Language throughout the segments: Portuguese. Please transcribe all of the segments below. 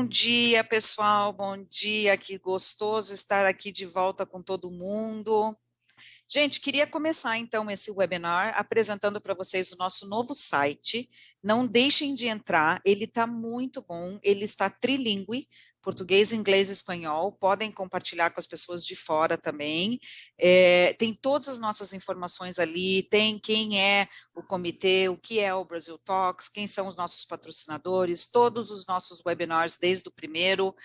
dia, pessoal. Bom dia. Que gostoso estar aqui de volta com todo mundo. Gente, queria começar então esse webinar apresentando para vocês o nosso novo site. Não deixem de entrar, ele está muito bom, ele está trilingüe, português, inglês e espanhol. Podem compartilhar com as pessoas de fora também. Tem todas as nossas informações ali, tem quem é o comitê, o que é o Brasil Talks, quem são os nossos patrocinadores, todos os nossos webinars desde o primeiro.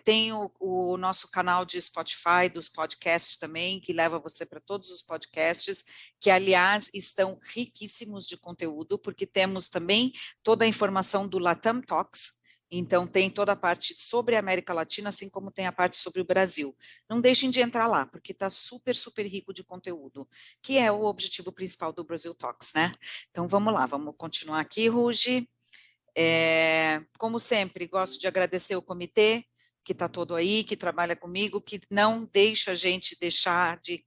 Tem o nosso canal de Spotify, dos podcasts também, que leva você para todos os podcasts, que, aliás, estão riquíssimos de conteúdo, porque temos também toda a informação do Latam Talks. Então, tem toda a parte sobre a América Latina, assim como tem a parte sobre o Brasil. Não deixem de entrar lá, porque está super, super rico de conteúdo, que é o objetivo principal do Brasil Talks, né? Então, vamos lá, vamos continuar aqui, Ruge. Como sempre, gosto de agradecer o comitê, que está todo aí, que trabalha comigo, que não deixa a gente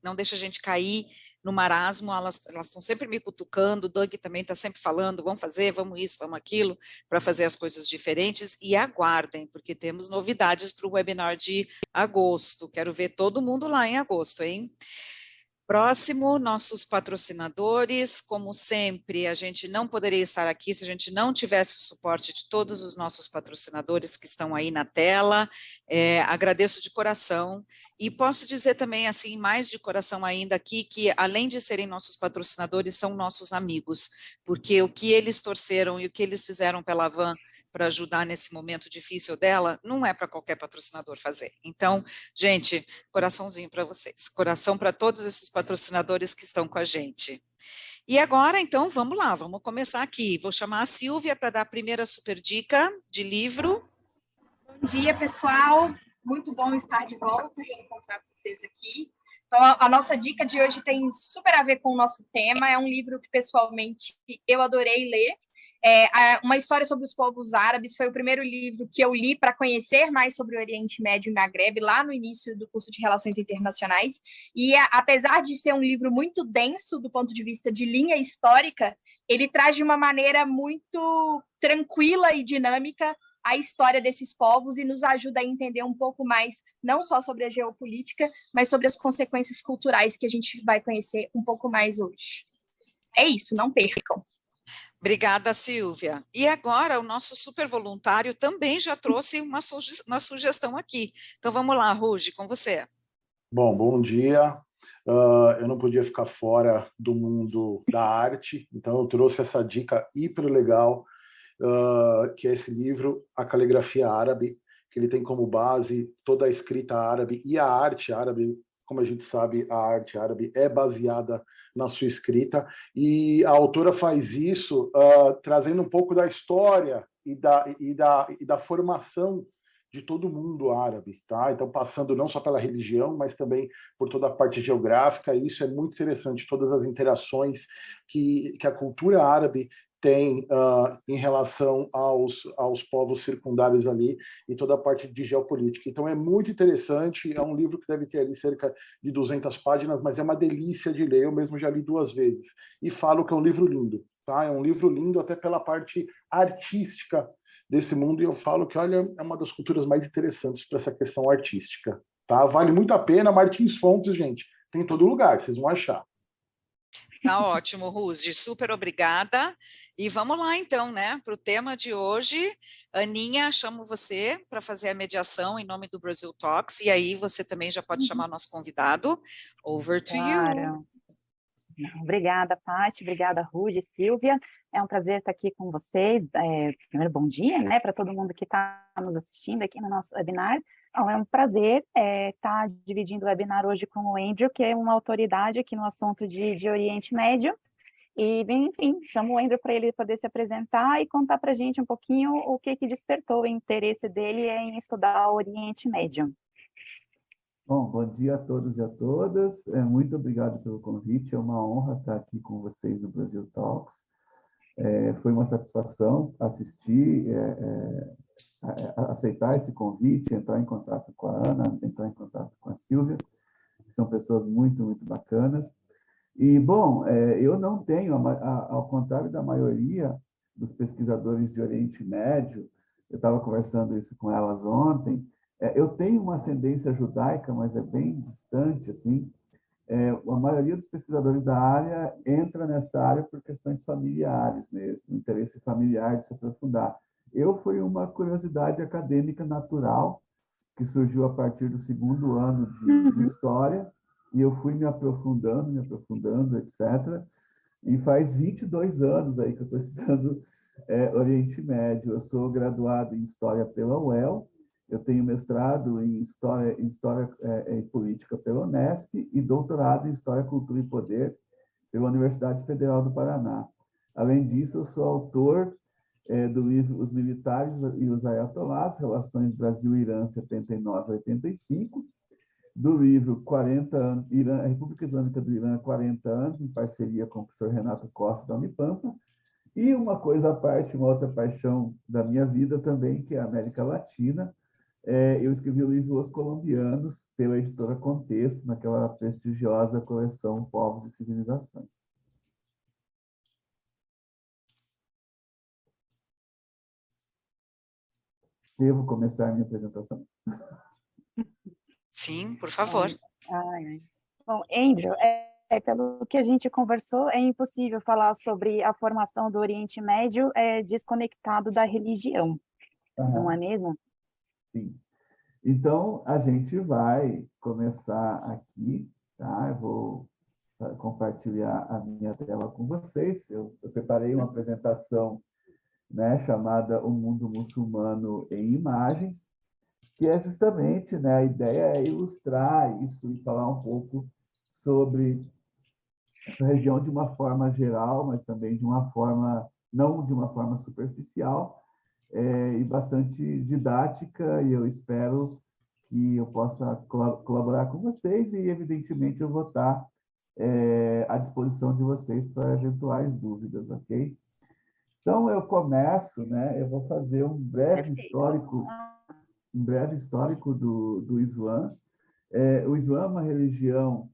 não deixa a gente cair no marasmo. Elas estão sempre me cutucando, o Doug também está sempre falando, vamos fazer, vamos isso, vamos aquilo, para fazer as coisas diferentes, e aguardem, porque temos novidades para o webinar de agosto. Quero ver todo mundo lá em agosto, hein? Próximo, nossos patrocinadores. Como sempre, a gente não poderia estar aqui se a gente não tivesse o suporte de todos os nossos patrocinadores que estão aí na tela. Agradeço de coração e posso dizer também, assim, mais de coração ainda aqui, que além de serem nossos patrocinadores, são nossos amigos, porque o que eles torceram e o que eles fizeram pela Van para ajudar nesse momento difícil dela, não é para qualquer patrocinador fazer. Então, gente, coraçãozinho para vocês, coração para todos esses patrocinadores que estão com a gente. E agora, então, vamos lá, vamos começar aqui. Vou chamar a Silvia para dar a primeira super dica de livro. Bom dia, pessoal. Muito bom estar de volta, reencontrar vocês aqui. Então, a nossa dica de hoje tem super a ver com o nosso tema. É um livro que, pessoalmente, eu adorei ler. Uma história sobre os povos árabes. Foi o primeiro livro que eu li para conhecer mais sobre o Oriente Médio e Magrebe, lá no início do curso de Relações Internacionais. E, apesar de ser um livro muito denso do ponto de vista de linha histórica, ele traz de uma maneira muito tranquila e dinâmica a história desses povos e nos ajuda a entender um pouco mais, não só sobre a geopolítica, mas sobre as consequências culturais que a gente vai conhecer um pouco mais hoje. É isso, não percam. Obrigada, Silvia. E agora o nosso super voluntário também já trouxe uma sugestão aqui. Então vamos lá, Ruge, com você. Bom dia. Eu não podia ficar fora do mundo da arte, então eu trouxe essa dica hiper legal, que é esse livro, A Caligrafia Árabe, que ele tem como base toda a escrita árabe e a arte árabe. Como a gente sabe, a arte árabe é baseada na sua escrita, e a autora faz isso trazendo um pouco da história e da formação de todo mundo árabe, tá? Então, passando não só pela religião, mas também por toda a parte geográfica. E isso é muito interessante, todas as interações que a cultura árabe tem em relação aos povos circundários ali, e toda a parte de geopolítica. Então, é muito interessante, é um livro que deve ter ali cerca de 200 páginas, mas é uma delícia de ler, eu mesmo já li 2 vezes, e falo que é um livro lindo, tá? É um livro lindo até pela parte artística desse mundo, e eu falo que, olha, é uma das culturas mais interessantes para essa questão artística, tá? Vale muito a pena. Martins Fontes, gente, tem em todo lugar, vocês vão achar. Tá ótimo, Ruge, super obrigada. E vamos lá, então, né, para o tema de hoje. Aninha, chamo você para fazer a mediação em nome do Brasil Talks, e aí você também já pode chamar o nosso convidado. Over to you. Obrigada, Paty, obrigada, Ruge, Silvia. É um prazer estar aqui com vocês. Primeiro, bom dia, né, para todo mundo que está nos assistindo aqui no nosso webinar. É um prazer estar dividindo o webinar hoje com o Andrew, que é uma autoridade aqui no assunto de Oriente Médio. E, enfim, chamo o Andrew para ele poder se apresentar e contar para a gente um pouquinho o que despertou o interesse dele em estudar o Oriente Médio. Bom dia a todos e a todas. Muito obrigado pelo convite. É uma honra estar aqui com vocês no Brasil Talks. Foi uma satisfação assistir, aceitar esse convite, entrar em contato com a Ana, entrar em contato com a Silvia, que são pessoas muito, muito bacanas. E, bom, eu não tenho, ao contrário da maioria dos pesquisadores de Oriente Médio, eu estava conversando isso com elas ontem, eu tenho uma ascendência judaica, mas é bem distante, assim. A maioria dos pesquisadores da área entra nessa área por questões familiares mesmo, interesse familiar de se aprofundar. Eu fui uma curiosidade acadêmica natural, que surgiu a partir do segundo ano de história, e eu fui me aprofundando, etc. E faz 22 anos aí que eu estou estudando Oriente Médio. Eu sou graduado em História pela UEL, eu tenho mestrado em História e Política pela Unesp e doutorado em História, Cultura e Poder pela Universidade Federal do Paraná. Além disso, eu sou autor do livro Os Militares e os Ayatollahs, Relações Brasil-Irã 79-85, do livro 40 anos, a República Islâmica do Irã, 40 anos, em parceria com o professor Renato Costa, da Unipampa, e uma coisa à parte, uma outra paixão da minha vida também, que é a América Latina. Eu escrevi o livro Os Colombianos, pela editora Contexto, naquela prestigiosa coleção Povos e Civilizações. Devo começar a minha apresentação? Sim, por favor. Bom, Andrew, pelo que a gente conversou, é impossível falar sobre a formação do Oriente Médio desconectado da religião, não é mesmo? Sim. Então, a gente vai começar aqui, tá? Eu vou compartilhar a minha tela com vocês. Eu preparei uma apresentação, né, chamada O Mundo Muçulmano em Imagens, que é justamente, né, a ideia é ilustrar isso e falar um pouco sobre essa região de uma forma geral, mas também de uma forma, não de uma forma superficial, e bastante didática, e eu espero que eu possa colaborar com vocês e, evidentemente, eu vou estar à disposição de vocês para eventuais dúvidas, ok? Então, eu começo, né, eu vou fazer um breve histórico do Islã. O Islã é uma religião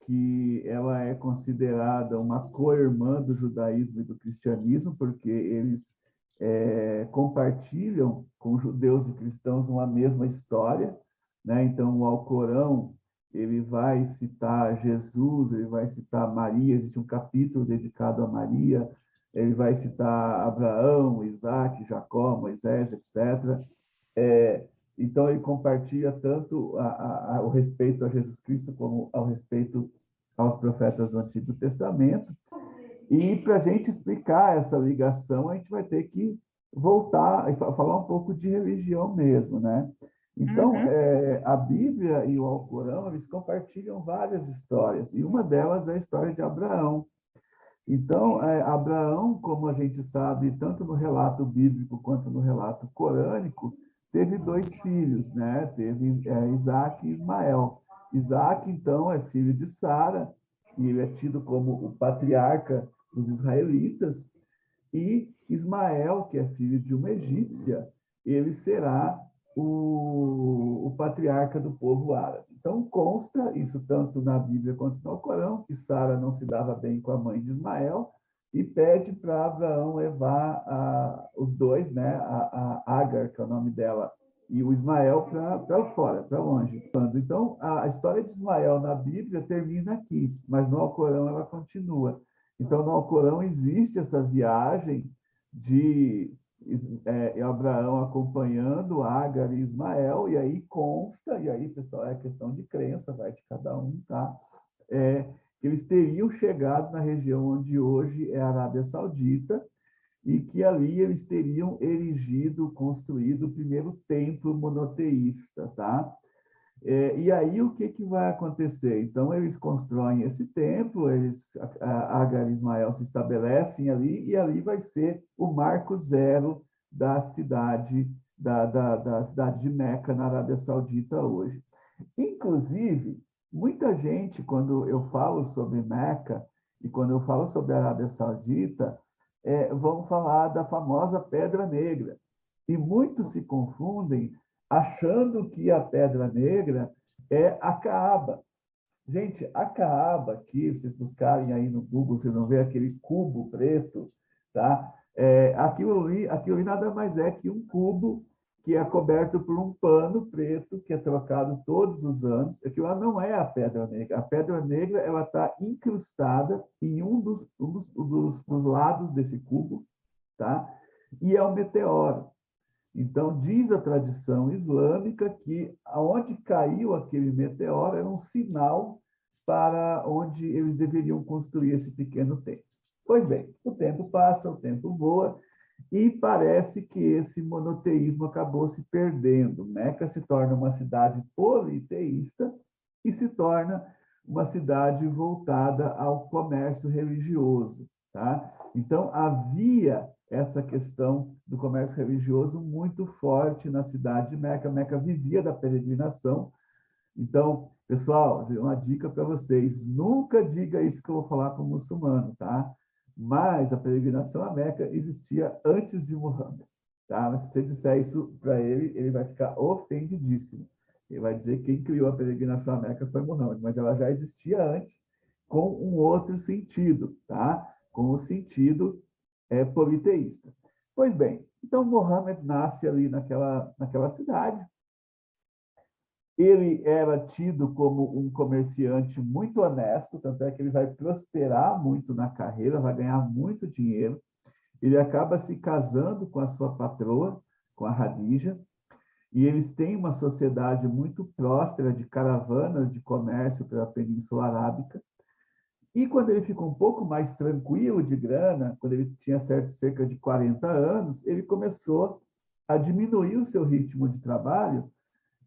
que ela é considerada uma co-irmã do judaísmo e do cristianismo, porque eles compartilham com judeus e cristãos uma mesma história, né? Então, o Alcorão, ele vai citar Jesus, ele vai citar Maria, existe um capítulo dedicado a Maria, ele vai citar Abraão, Isaac, Jacó, Moisés, etc. Então, ele compartilha tanto o respeito a Jesus Cristo como ao respeito aos profetas do Antigo Testamento. E para a gente explicar essa ligação, a gente vai ter que voltar e falar um pouco de religião mesmo, né? Então, a Bíblia e o Alcorão, eles compartilham várias histórias, e uma delas é a história de Abraão. Então, Abraão, como a gente sabe, tanto no relato bíblico quanto no relato corânico, teve 2 filhos, né? Teve Isaac e Ismael. Isaac, então, é filho de Sara, e ele é tido como o patriarca dos israelitas, e Ismael, que é filho de uma egípcia, ele será o patriarca do povo árabe. Então, consta isso tanto na Bíblia quanto no Corão, que Sara não se dava bem com a mãe de Ismael, e pede para Abraão levar os dois, né, a Agar, que é o nome dela, e o Ismael para fora, para longe. Então, a história de Ismael na Bíblia termina aqui, mas no Alcorão ela continua. Então, no Alcorão existe essa viagem de Abraão acompanhando Agar e Ismael, e aí consta, e aí, pessoal, é questão de crença, vai de cada um, tá? Que eles teriam chegado na região onde hoje é a Arábia Saudita, e que ali eles teriam construído o primeiro templo monoteísta, tá? E aí o que vai acontecer? Então eles constroem esse templo, Agar e Ismael se estabelecem ali, e ali vai ser o marco zero da cidade, da cidade de Meca, na Arábia Saudita hoje. Inclusive, muita gente, quando eu falo sobre Meca e quando eu falo sobre a Arábia Saudita, vão falar da famosa Pedra Negra. E muitos se confundem achando que a Pedra Negra é a Caaba. Gente, a Caaba aqui, vocês buscarem aí no Google, vocês vão ver aquele cubo preto, tá? Aquilo ali nada mais é que um cubo que é coberto por um pano preto que é trocado todos os anos. Aquilo lá não é a Pedra Negra. A Pedra Negra ela está incrustada em um dos lados desse cubo, tá? E é um meteoro. Então, diz a tradição islâmica que aonde caiu aquele meteoro era um sinal para onde eles deveriam construir esse pequeno templo. Pois bem, o tempo passa, o tempo voa, e parece que esse monoteísmo acabou se perdendo. Meca se torna uma cidade politeísta e se torna uma cidade voltada ao comércio religioso, tá? Então, havia essa questão do comércio religioso muito forte na cidade de Meca. Meca vivia da peregrinação. Então, pessoal, uma dica para vocês: nunca diga isso que eu vou falar para o muçulmano, tá? Mas a peregrinação a Meca existia antes de Muhammad, tá? Mas se você disser isso para ele, ele vai ficar ofendidíssimo. Ele vai dizer que quem criou a peregrinação a Meca foi Muhammad, mas ela já existia antes com um outro sentido, tá? Com o sentido politeísta. Pois bem, então Muhammad nasce ali naquela cidade. Ele era tido como um comerciante muito honesto, tanto é que ele vai prosperar muito na carreira, vai ganhar muito dinheiro. Ele acaba se casando com a sua patroa, com a Hadija, e eles têm uma sociedade muito próspera de caravanas de comércio pela Península Arábica. E quando ele ficou um pouco mais tranquilo de grana, quando ele tinha cerca de 40 anos, ele começou a diminuir o seu ritmo de trabalho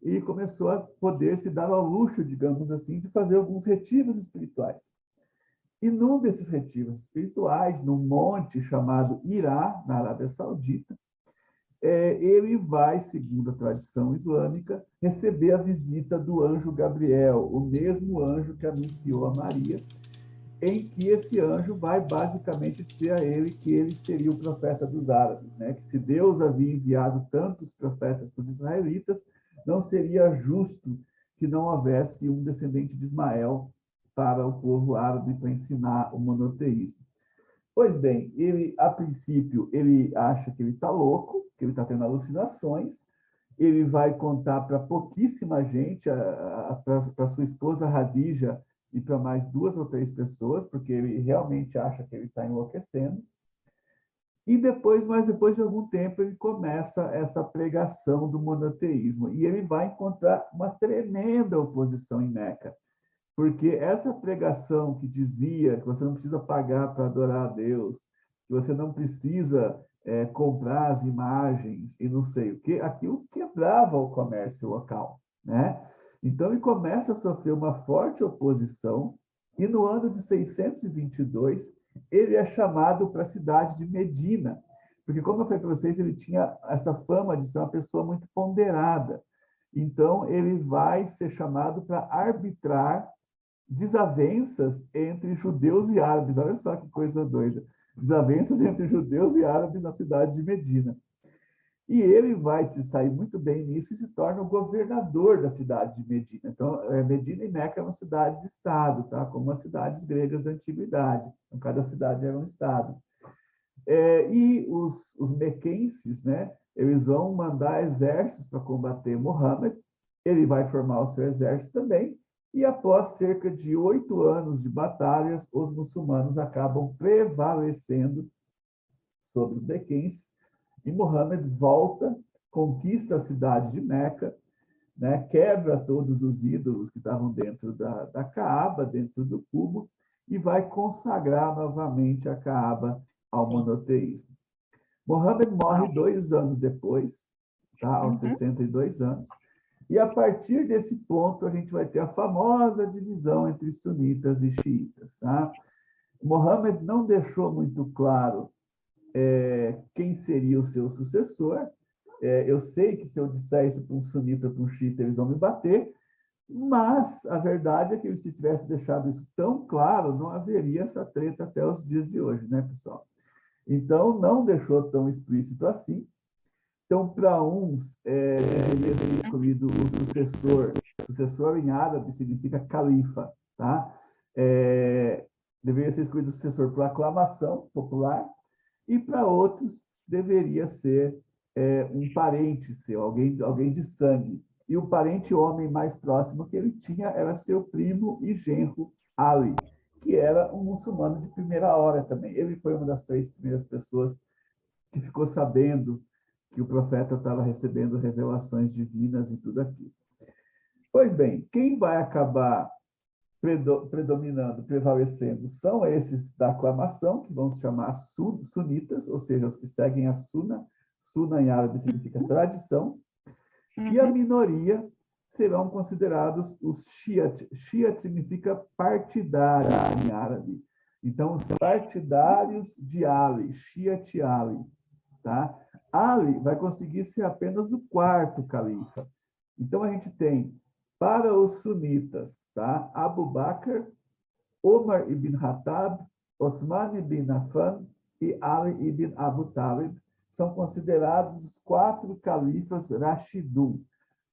e começou a poder se dar ao luxo, digamos assim, de fazer alguns retiros espirituais. E num desses retiros espirituais, num monte chamado Hirá, na Arábia Saudita, ele vai, segundo a tradição islâmica, receber a visita do anjo Gabriel, o mesmo anjo que anunciou a Maria, em que esse anjo vai basicamente dizer a ele que ele seria o profeta dos árabes, né? Que se Deus havia enviado tantos profetas para os israelitas, não seria justo que não houvesse um descendente de Ismael para o povo árabe para ensinar o monoteísmo. Pois bem, ele, a princípio, ele acha que ele está louco, que ele está tendo alucinações, ele vai contar para pouquíssima gente, para sua esposa Hadija e para mais 2 ou 3 pessoas, porque ele realmente acha que ele está enlouquecendo. E depois de algum tempo, ele começa essa pregação do monoteísmo. E ele vai encontrar uma tremenda oposição em Meca. Porque essa pregação que dizia que você não precisa pagar para adorar a Deus, que você não precisa comprar as imagens e não sei o quê, aquilo quebrava o comércio local, né? Então, ele começa a sofrer uma forte oposição e no ano de 622, ele é chamado para a cidade de Medina, porque, como eu falei para vocês, ele tinha essa fama de ser uma pessoa muito ponderada. Então, ele vai ser chamado para arbitrar desavenças entre judeus e árabes. Olha só que coisa doida. Desavenças entre judeus e árabes na cidade de Medina. E ele vai se sair muito bem nisso e se torna o governador da cidade de Medina. Então, Medina e Meca eram cidades-estado, tá? Como as cidades gregas da antiguidade. Então, cada cidade era um estado. E os mequenses, né? Eles vão mandar exércitos para combater Muhammad. Ele vai formar o seu exército também. E após cerca de 8 anos de batalhas, os muçulmanos acabam prevalecendo sobre os mequenses. E Muhammad volta, conquista a cidade de Meca, né, quebra todos os ídolos que estavam dentro da Caaba, dentro do cubo, e vai consagrar novamente a Caaba ao monoteísmo. Muhammad morre 2 anos depois, tá, aos 62 anos, e a partir desse ponto a gente vai ter a famosa divisão entre sunitas e xiitas. Tá? Muhammad não deixou muito claro quem seria o seu sucessor. Eu sei que se eu disser isso para um sunita ou para um xiita, eles vão me bater, mas a verdade é que se tivesse deixado isso tão claro, não haveria essa treta até os dias de hoje, né, pessoal? Então, não deixou tão explícito assim. Então, para uns, deveria ser escolhido o sucessor. Sucessor em árabe significa califa, tá? Deveria ser escolhido o sucessor por aclamação popular. e para outros deveria ser um parente seu, alguém de sangue. E o parente homem mais próximo que ele tinha era seu primo e genro Ali, que era um muçulmano de primeira hora também. Ele foi uma das 3 primeiras pessoas que ficou sabendo que o profeta estava recebendo revelações divinas e tudo aquilo. Pois bem, quem vai acabar predominando, prevalecendo, são esses da aclamação, que vão se chamar sunitas, ou seja, os que seguem a suna. Suna em árabe significa tradição. E a minoria serão considerados os shiat. Shiat significa partidário em árabe. Então, os partidários de Ali, Shiat Ali. Tá? Ali vai conseguir ser apenas o 4º califa. Então, a gente tem, para os sunitas, tá? Abu Bakr, Omar ibn Khattab, Osman ibn Affan e Ali ibn Abu Talib são considerados os 4 califas Rashidun,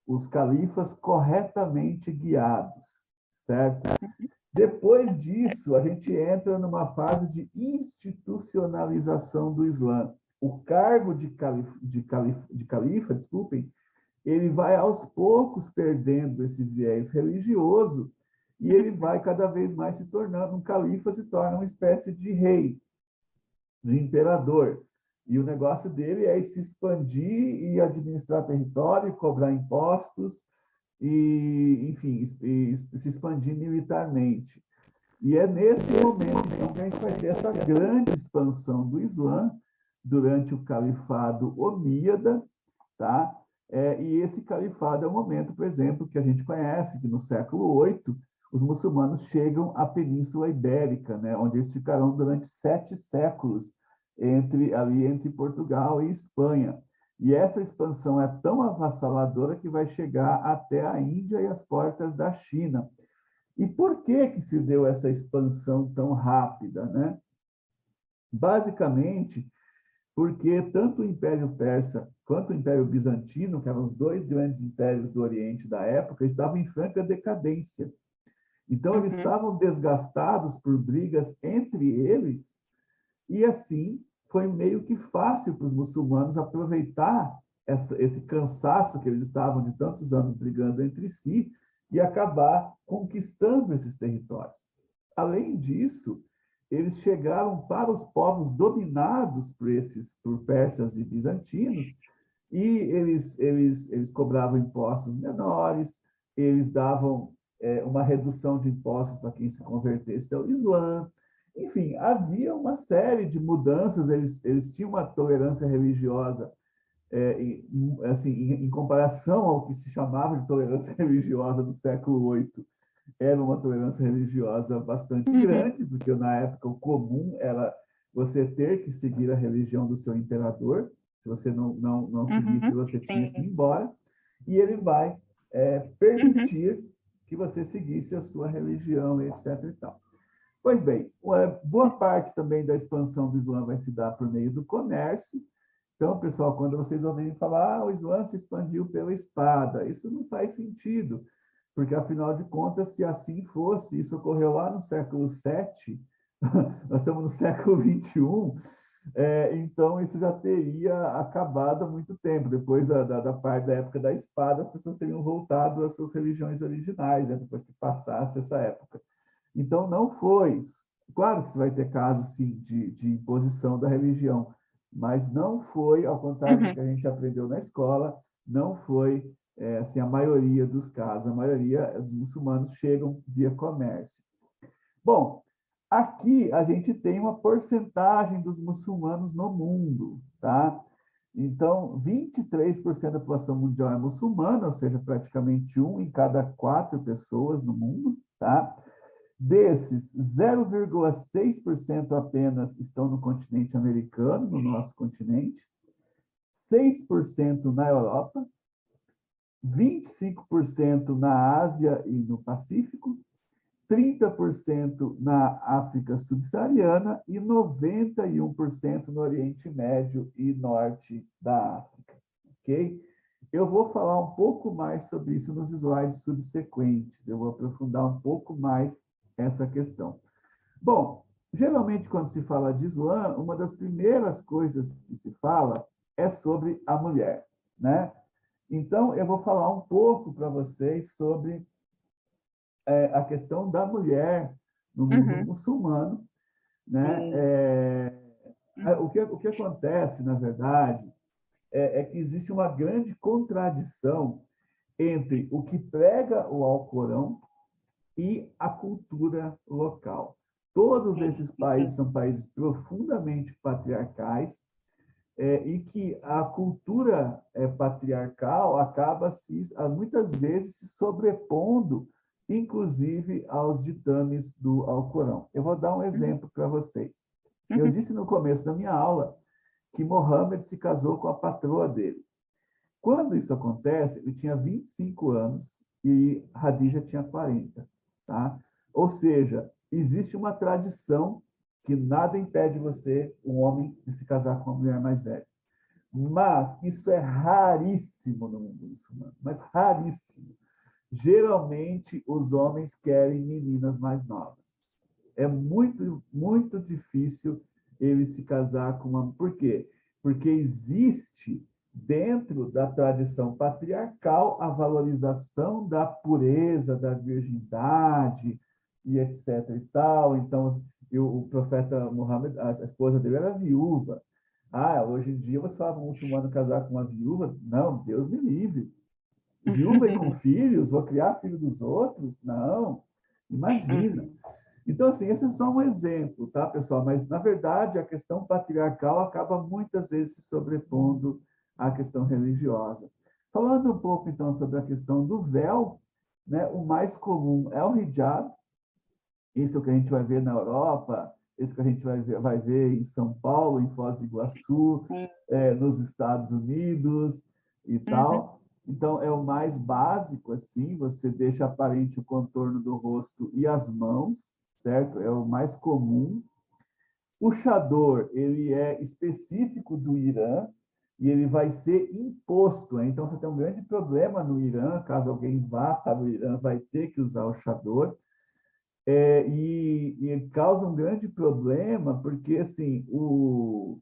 os califas corretamente guiados, certo? Depois disso, a gente entra numa fase de institucionalização do Islã. O cargo de califa, desculpem, ele vai aos poucos perdendo esse viés religioso e ele vai cada vez mais se tornando, um califa se torna uma espécie de rei, de imperador. E o negócio dele é se expandir e administrar território, cobrar impostos e, enfim, se expandir militarmente. E é nesse momento então, que a gente vai ter essa grande expansão do Islã durante o califado omíada, tá? E esse califado é o momento, por exemplo, que a gente conhece, que no século VIII, os muçulmanos chegam à Península Ibérica, né? Onde eles ficarão durante 7 séculos entre Portugal e Espanha. E essa expansão é tão avassaladora que vai chegar até a Índia e as portas da China. E por que se deu essa expansão tão rápida, né? Basicamente, porque tanto o Império Persa quanto o Império Bizantino, que eram os 2 grandes impérios do Oriente da época, estavam em franca decadência. Então, eles estavam desgastados por brigas entre eles, e assim foi meio que fácil para os muçulmanos aproveitar esse cansaço que eles estavam de tantos anos brigando entre si e acabar conquistando esses territórios. Além disso, eles chegaram para os povos dominados por persas e bizantinos e eles cobravam impostos menores, eles davam uma redução de impostos para quem se convertesse ao Islã. Enfim, havia uma série de mudanças, eles tinham uma tolerância religiosa, assim, em comparação ao que se chamava de tolerância religiosa do século VIII, era uma tolerância religiosa bastante grande, porque na época o comum era você ter que seguir a religião do seu imperador, se você não seguisse, você tinha que ir embora, e ele vai permitir que você seguisse a sua religião, etc. e tal. Pois bem, boa parte também da expansão do Islã vai se dar por meio do comércio. Então, pessoal, quando vocês ouvirem falar, o Islã se expandiu pela espada, isso não faz sentido, porque, afinal de contas, se assim fosse, isso ocorreu lá no século VII, nós estamos no século XXI, então isso já teria acabado há muito tempo. Depois da parte da época da espada, as pessoas teriam voltado às suas religiões originais, né, depois que passasse essa época. Então, não foi. Claro que você vai ter casos, sim, de imposição da religião, mas não foi, ao contrário do que a gente aprendeu na escola, não foi assim, a maioria dos casos. A maioria dos muçulmanos chegam via comércio. Bom, aqui a gente tem uma porcentagem dos muçulmanos no mundo, tá? Então, 23% da população mundial é muçulmana, ou seja, praticamente 1 em cada 4 pessoas no mundo, tá? Desses, 0,6% apenas estão no continente americano, no nosso continente, 6% na Europa, 25% na Ásia e no Pacífico, 30% na África subsaariana e 91% no Oriente Médio e Norte da África, ok? Eu vou falar um pouco mais sobre isso nos slides subsequentes, eu vou aprofundar um pouco mais essa questão. Bom, Geralmente, quando se fala de Islã, uma das primeiras coisas que se fala é sobre a mulher, né? Então, eu vou falar um pouco para vocês sobre a questão da mulher no mundo muçulmano, né? O que acontece, na verdade, é que existe uma grande contradição entre o que prega o Alcorão e a cultura local. Todos esses países são países profundamente patriarcais, e que a cultura patriarcal acaba muitas vezes se sobrepondo, inclusive, aos ditames do Alcorão. Eu vou dar um exemplo para vocês. Eu disse no começo da minha aula que Mohammed se casou com a patroa dele. Quando isso acontece, ele tinha 25 anos e Hadija tinha 40. Tá? Ou seja, existe uma tradição que nada impede um homem, de se casar com uma mulher mais velha. Mas isso é raríssimo no mundo muçulmano, mas raríssimo. Geralmente, os homens querem meninas mais novas. É muito, muito difícil ele se casar com uma... Por quê? Porque existe, dentro da tradição patriarcal, a valorização da pureza, da virgindade, e etc. e tal. Então, o profeta Muhammad, a esposa dele era viúva. Hoje em dia você fala para um muçulmano casar com uma viúva? Não, Deus me livre. Viúva e com filhos? Vou criar filho dos outros? Não, imagina. Então, assim, esse é só um exemplo, tá, pessoal? Mas, na verdade, a questão patriarcal acaba muitas vezes se sobrepondo à questão religiosa. Falando um pouco, então, sobre a questão do véu, né, o mais comum é o hijab. Isso que a gente vai ver na Europa, isso que a gente vai ver em São Paulo, em Foz do Iguaçu, nos Estados Unidos e tal. Então, é o mais básico, assim, você deixa aparente o contorno do rosto e as mãos, certo? É o mais comum. O chador, ele é específico do Irã e ele vai ser imposto. Né? Então, você tem um grande problema no Irã, caso alguém vá para o Irã, vai ter que usar o chador. E causa um grande problema, porque assim, o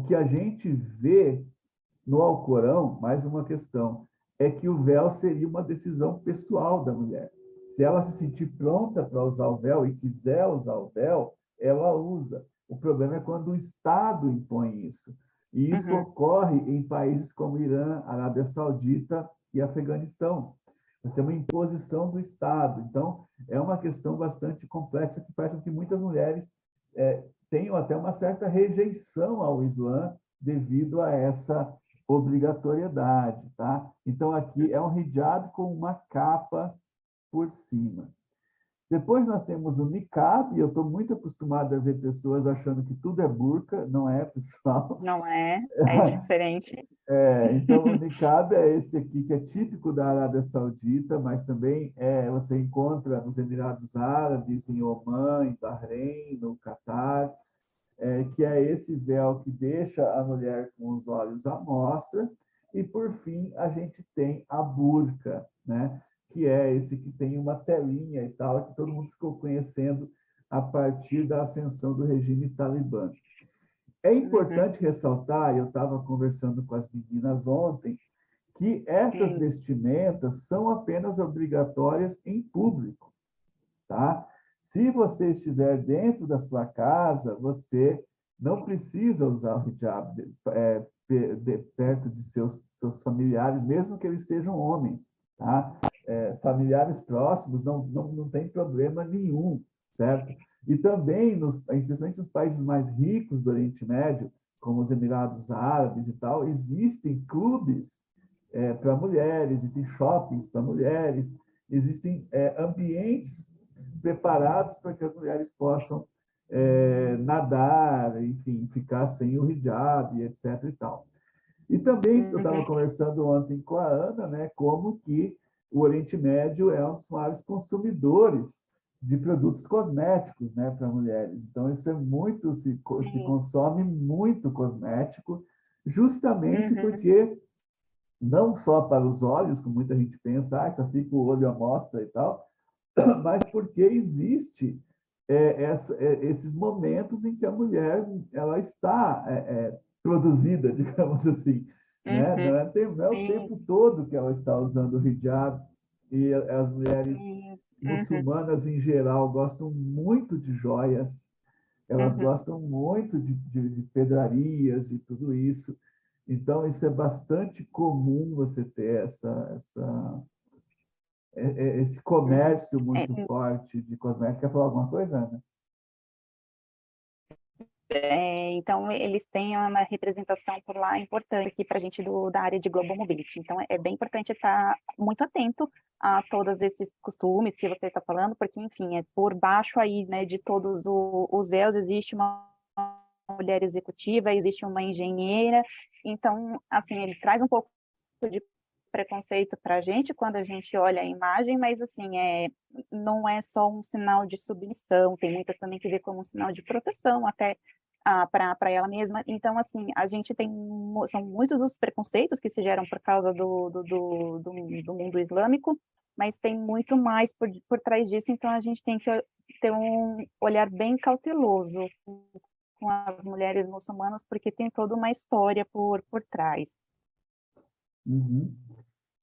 que a gente vê no Alcorão, mais uma questão, é que o véu seria uma decisão pessoal da mulher. Se ela se sentir pronta para usar o véu e quiser usar o véu, ela usa. O problema é quando o Estado impõe isso. E isso ocorre em países como Irã, Arábia Saudita e Afeganistão. Nós temos uma imposição do Estado. Então, é uma questão bastante complexa que faz com que muitas mulheres tenham até uma certa rejeição ao Islã devido a essa obrigatoriedade, tá? Então, aqui é um hijab com uma capa por cima. Depois nós temos o niqab, e eu estou muito acostumado a ver pessoas achando que tudo é burca, não é, pessoal? Não é diferente. Então, o niqab é esse aqui, que é típico da Arábia Saudita, mas também você encontra nos Emirados Árabes, em Omã, em Bahrein, no Catar, que é esse véu que deixa a mulher com os olhos à mostra. E, por fim, a gente tem a burca, né? Que é esse que tem uma telinha e tal, que todo mundo ficou conhecendo a partir da ascensão do regime talibã. É importante ressaltar, eu estava conversando com as meninas ontem, que essas vestimentas são apenas obrigatórias em público, tá? Se você estiver dentro da sua casa, você não precisa usar o hijab perto de seus familiares, mesmo que eles sejam homens, tá? Familiares próximos não tem problema nenhum, certo? E também, especialmente nos países mais ricos do Oriente Médio, como os Emirados Árabes e tal, existem clubes para mulheres, existem shoppings para mulheres, existem ambientes preparados para que as mulheres possam nadar, enfim, ficar sem o hijab, etc. e tal. E também, eu estava conversando ontem com a Ana, né, como que o Oriente Médio é um dos maiores consumidores de produtos cosméticos, né, para mulheres. Então, isso é muito, se consome muito cosmético, justamente porque, não só para os olhos, como muita gente pensa, só fica o olho à mostra e tal, mas porque existe esses momentos em que a mulher ela está produzida, digamos assim, né? Não é o tempo todo que ela está usando o hijab, e as mulheres muçulmanas em geral gostam muito de joias, elas gostam muito de pedrarias e tudo isso. Então, isso é bastante comum você ter esse comércio muito forte de cosméticos. Quer falar alguma coisa, Ana? Então, eles têm uma representação por lá importante aqui para a gente da área de Global Mobility. Então, é bem importante estar muito atento a todos esses costumes que você está falando, porque, enfim, por baixo aí, né, de todos os véus, existe uma mulher executiva, existe uma engenheira. Então, assim, ele traz um pouco de preconceito para a gente quando a gente olha a imagem, mas, assim, não é só um sinal de submissão, tem muitas também que vê como um sinal de proteção, até para ela mesma. Então, assim, a gente são muitos os preconceitos que se geram por causa do mundo islâmico, mas tem muito mais por trás disso, então a gente tem que ter um olhar bem cauteloso com as mulheres muçulmanas, porque tem toda uma história por trás. Uhum.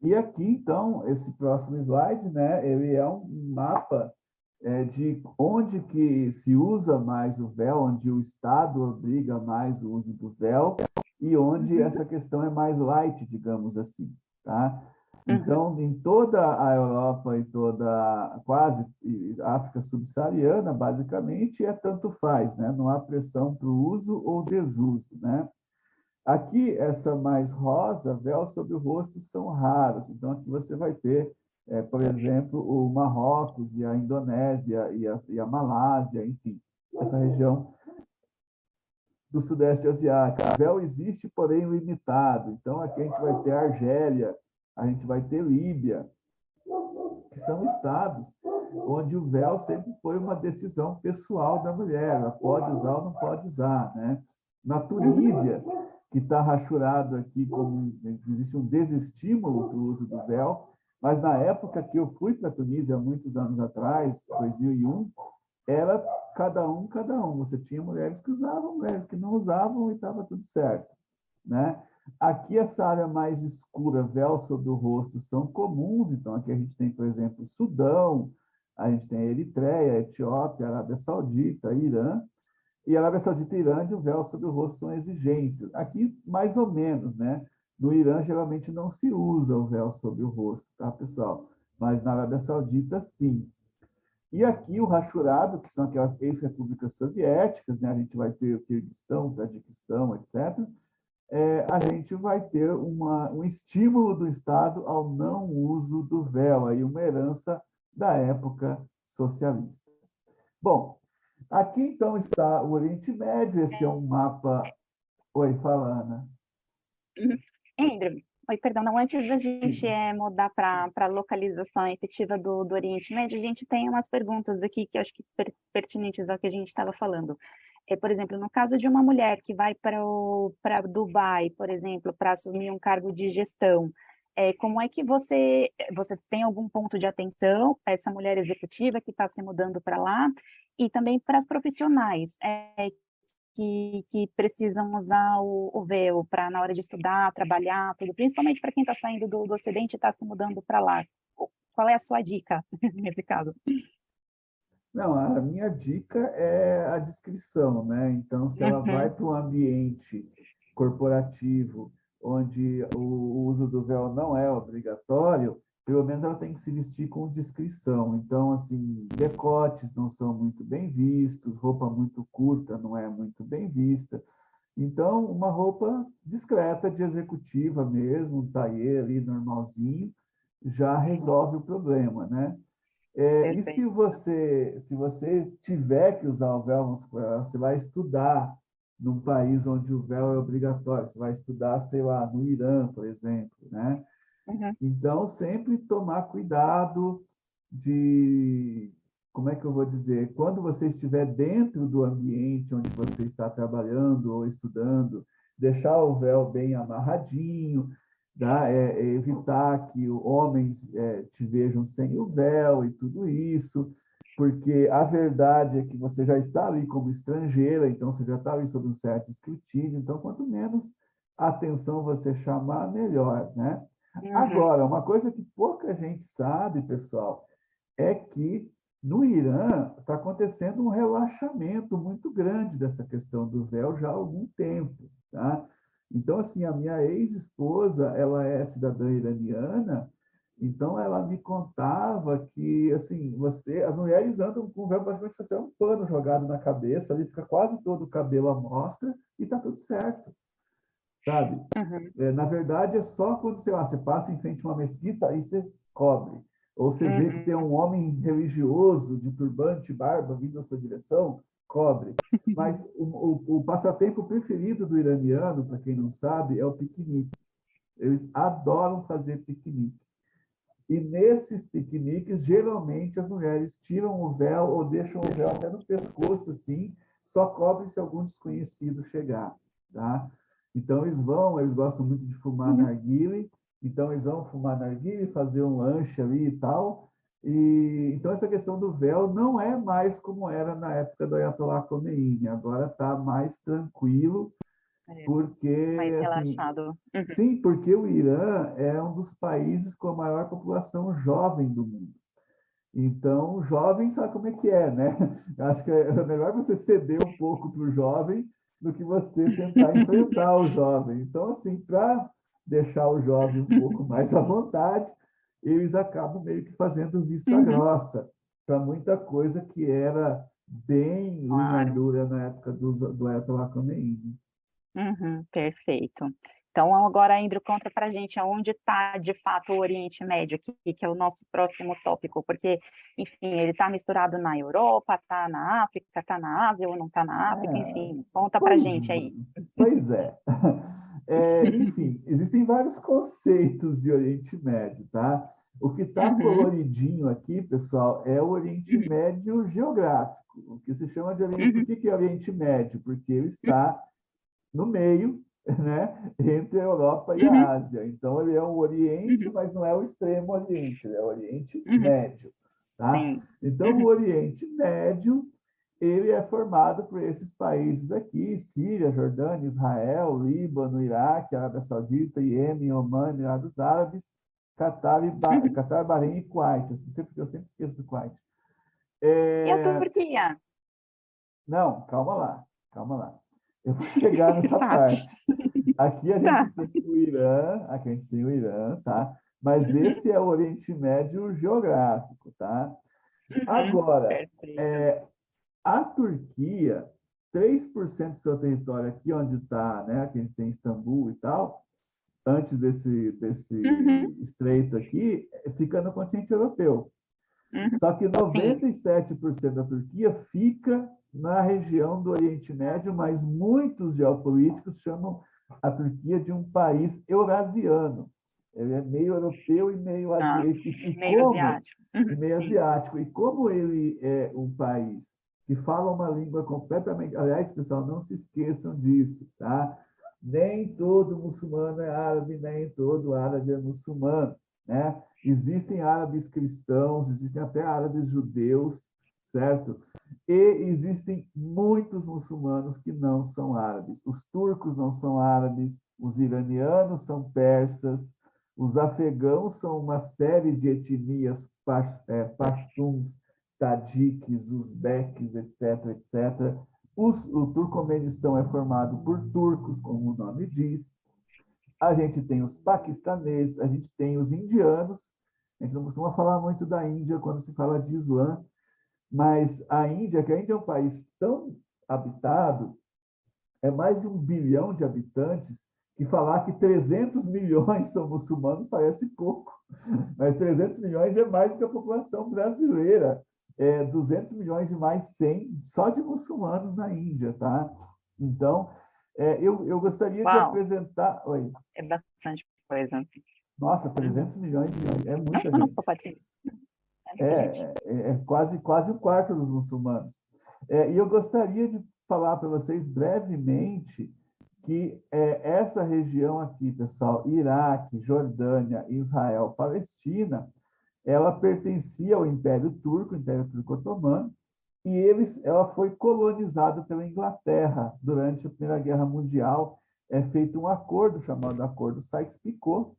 E aqui, então, esse próximo slide, né, ele é um mapa de onde que se usa mais o véu, onde o Estado obriga mais o uso do véu e onde essa questão é mais light, digamos assim, tá? Então, em toda a Europa e quase a África subsaariana, basicamente, tanto faz, né? Não há pressão para o uso ou desuso, né? Aqui, essa mais rosa, véu sobre o rosto, são raros. Então, aqui você vai ter, por exemplo, o Marrocos e a Indonésia e a Malásia, enfim, essa região do Sudeste Asiático. O véu existe, porém limitado. Então, aqui a gente vai ter a Argélia, a gente vai ter Líbia, que são estados onde o véu sempre foi uma decisão pessoal da mulher. Ela pode usar ou não pode usar, né? Na Tunísia, que está rachurado aqui como existe um desestímulo para o uso do véu, mas na época que eu fui para a Tunísia, há muitos anos atrás, 2001, era cada um. Você tinha mulheres que usavam, mulheres que não usavam e estava tudo certo, né? Aqui, essa área mais escura, véu sobre o rosto, são comuns. Então, aqui a gente tem, por exemplo, Sudão, a gente tem Eritreia, Etiópia, Arábia Saudita, Irã. E Arábia Saudita e Irã, o véu sobre o rosto são exigências. Aqui, mais ou menos, né? No Irã, geralmente não se usa o véu sobre o rosto, tá, pessoal? Mas na Arábia Saudita, sim. E aqui o rachurado, que são aquelas ex-repúblicas soviéticas, né? A gente vai ter o Kirguistão, o Tajiquistão, etc. A gente vai ter um estímulo do Estado ao não uso do véu, aí uma herança da época socialista. Bom, aqui então está o Oriente Médio, esse é um mapa. Oi, fala, Ana. Andrew, oi, perdão, não, antes da gente mudar para a localização efetiva do Oriente Médio, a gente tem umas perguntas aqui que eu acho que pertinentes ao que a gente estava falando. Por exemplo, no caso de uma mulher que vai para Dubai, por exemplo, para assumir um cargo de gestão, como é que você tem algum ponto de atenção para essa mulher executiva que está se mudando para lá, e também para as profissionais que precisam usar o véu para na hora de estudar, trabalhar, tudo, principalmente para quem está saindo do Ocidente e está se mudando para lá. Qual é a sua dica nesse caso? Não, a minha dica é a discrição, né? Então, se ela vai para um ambiente corporativo onde o uso do véu não é obrigatório, pelo menos ela tem que se vestir com discrição. Então, assim, decotes não são muito bem vistos, roupa muito curta não é muito bem vista. Então, uma roupa discreta de executiva mesmo, um taillé ali normalzinho, já resolve o problema, né? E se você tiver que usar o véu, você vai estudar num país onde o véu é obrigatório, você vai estudar, sei lá, no Irã, por exemplo, né? Então, sempre tomar cuidado como é que eu vou dizer, quando você estiver dentro do ambiente onde você está trabalhando ou estudando, deixar o véu bem amarradinho, tá? Evitar que homens te vejam sem o véu e tudo isso, porque a verdade é que você já está ali como estrangeira, então você já está ali sob um certo escrutínio, então quanto menos atenção você chamar, melhor, né? Agora, uma coisa que pouca gente sabe, pessoal, é que no Irã está acontecendo um relaxamento muito grande dessa questão do véu já há algum tempo, tá? Então, assim, a minha ex-esposa, ela é cidadã iraniana, então ela me contava que, assim, as mulheres andam com o véu basicamente assim, um pano jogado na cabeça, ali fica quase todo o cabelo à mostra e está tudo certo, sabe? Na verdade, é só quando, sei lá, você passa em frente a uma mesquita e você cobre. Ou você vê que tem um homem religioso de turbante, barba, vindo na sua direção, cobre. Mas o passatempo preferido do iraniano, para quem não sabe, é o piquenique. Eles adoram fazer piquenique. E nesses piqueniques, geralmente, as mulheres tiram o véu ou deixam o véu até no pescoço, assim, só cobrem se algum desconhecido chegar, tá? Então, eles gostam muito de fumar narguile, então eles vão fumar narguile, fazer um lanche ali e tal. E, então, essa questão do véu não é mais como era na época do Ayatollah Khomeini, agora está mais tranquilo, porque, Mais assim, relaxado. sim, porque o Irã é um dos países com a maior população jovem do mundo. Então, jovem sabe como é que é, né? Acho que é melhor você ceder um pouco para o jovem do que você tentar enfrentar o jovem. Então, assim, para deixar o jovem um pouco mais à vontade, eles acabam meio que fazendo vista grossa para muita coisa que era bem linha Claro. dura na época do Ayatollah Khomeini. Perfeito. Então, agora, Andrew, conta para a gente aonde está, de fato, o Oriente Médio, que é o nosso próximo tópico, porque, enfim, ele está misturado na Europa, está na África, está na Ásia ou não está na África, enfim, conta para a Pois, gente aí. pois é. Enfim, existem vários conceitos de Oriente Médio, tá? O que está coloridinho aqui, pessoal, é o Oriente Médio geográfico, o que se chama de Oriente. Por que é Oriente Médio? Porque ele está no meio, né, entre a Europa e a Ásia. Então, ele é o Oriente, mas não é o extremo Oriente, ele é o Oriente Médio, tá? Sim. Então, o Oriente Médio, ele é formado por esses países aqui, Síria, Jordânia, Israel, Líbano, Iraque, Arábia Saudita, Iêmen, Omã, Emirados Árabes, Catar, Bahrein e Kuwait. Eu sempre esqueço do Kuwait. E a Turquia? Não, calma lá, calma lá. Eu vou chegar nessa parte. Aqui a gente tem o Irã, aqui a gente tem o Irã, tá? Mas esse é o Oriente Médio geográfico, tá? Agora, a Turquia, 3% do seu território aqui onde está, né? Aqui a gente tem Istambul e tal, antes desse estreito aqui, fica no continente europeu. Só que 97% da Turquia fica na região do Oriente Médio, mas muitos geopolíticos chamam a Turquia de um país eurasiano. Ele é meio europeu e meio asiático. E meio asiático. E como ele é um país que fala uma língua completamente... Aliás, pessoal, não se esqueçam disso, tá? Nem todo muçulmano é árabe, nem todo árabe é muçulmano, né? Existem árabes cristãos, existem até árabes judeus, certo? E existem muitos muçulmanos que não são árabes. Os turcos não são árabes, os iranianos são persas, os afegãos são uma série de etnias, pashtuns, tadiques, uzbeques, etc., etc. O Turcomenistão é formado por turcos, como o nome diz. A gente tem os paquistaneses, a gente tem os indianos. A gente não costuma falar muito da Índia quando se fala de Islã, mas a Índia é um país tão habitado, é mais de 1 bilhão de habitantes, que falar que 300 milhões são muçulmanos parece pouco, mas 300 milhões é mais do que a população brasileira. 200 milhões e mais 100 só de muçulmanos na Índia, tá? Então, eu gostaria de apresentar... Oi. É bastante coisa. Nossa, 300 milhões é muita gente. Não, pode ser. Quase um quarto dos muçulmanos. E eu gostaria de falar para vocês brevemente que essa região aqui, pessoal, Iraque, Jordânia, Israel, Palestina, ela pertencia ao Império Turco, o Império Turco Otomano, e ela foi colonizada pela Inglaterra durante a Primeira Guerra Mundial. É feito um acordo chamado Acordo Sykes-Picot,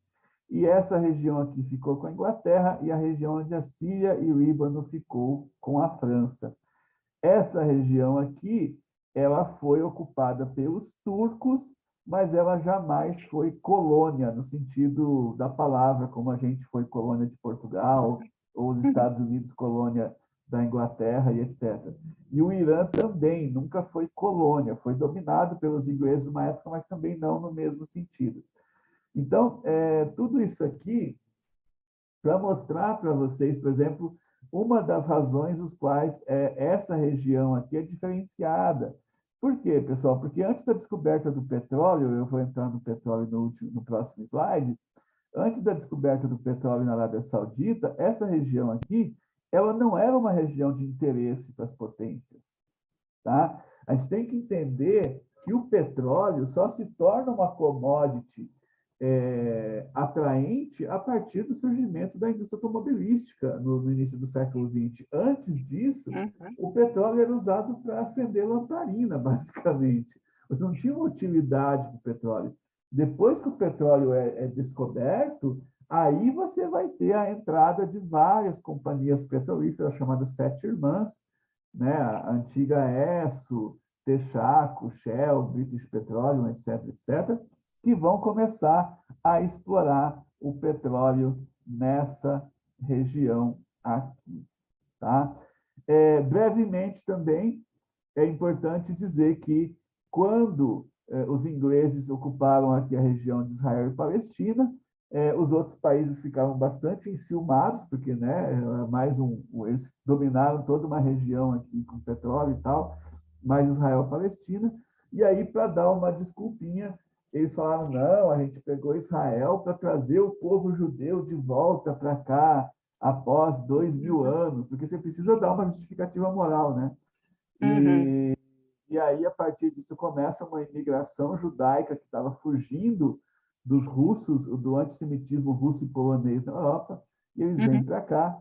e essa região aqui ficou com a Inglaterra e a região onde a Síria e o Líbano ficou com a França. Essa região aqui, ela foi ocupada pelos turcos, mas ela jamais foi colônia, no sentido da palavra, como a gente foi colônia de Portugal, ou os Estados Unidos colônia da Inglaterra e etc. E o Irã também nunca foi colônia, foi dominado pelos ingleses numa época, mas também não no mesmo sentido. Então, tudo isso aqui para mostrar para vocês, por exemplo, uma das razões os quais essa região aqui é diferenciada. Por quê, pessoal? Porque antes da descoberta do petróleo, eu vou entrar no petróleo no próximo slide, antes da descoberta do petróleo na Arábia Saudita, essa região aqui, ela não era uma região de interesse para as potências. Tá? A gente tem que entender que o petróleo só se torna uma commodity atraente a partir do surgimento da indústria automobilística no início do século XX. Antes disso, o petróleo era usado para acender lamparina, basicamente. Você não tinha uma utilidade para o petróleo. Depois que o petróleo é descoberto, aí você vai ter a entrada de várias companhias petrolíferas chamadas Sete Irmãs, né? A antiga Esso, Texaco, Shell, British Petroleum, etc., etc., que vão começar a explorar o petróleo nessa região aqui. Tá? Brevemente também, é importante dizer que quando os ingleses ocuparam aqui a região de Israel e Palestina, os outros países ficaram bastante enciumados, porque né, eles dominaram toda uma região aqui com petróleo e tal, mais Israel e Palestina, e aí, para dar uma desculpinha, eles falaram, não, a gente pegou Israel para trazer o povo judeu de volta para cá após 2000 anos, porque você precisa dar uma justificativa moral, né? E aí, a partir disso, começa uma imigração judaica que estava fugindo dos russos, do antissemitismo russo e polonês na Europa, e eles vêm para cá,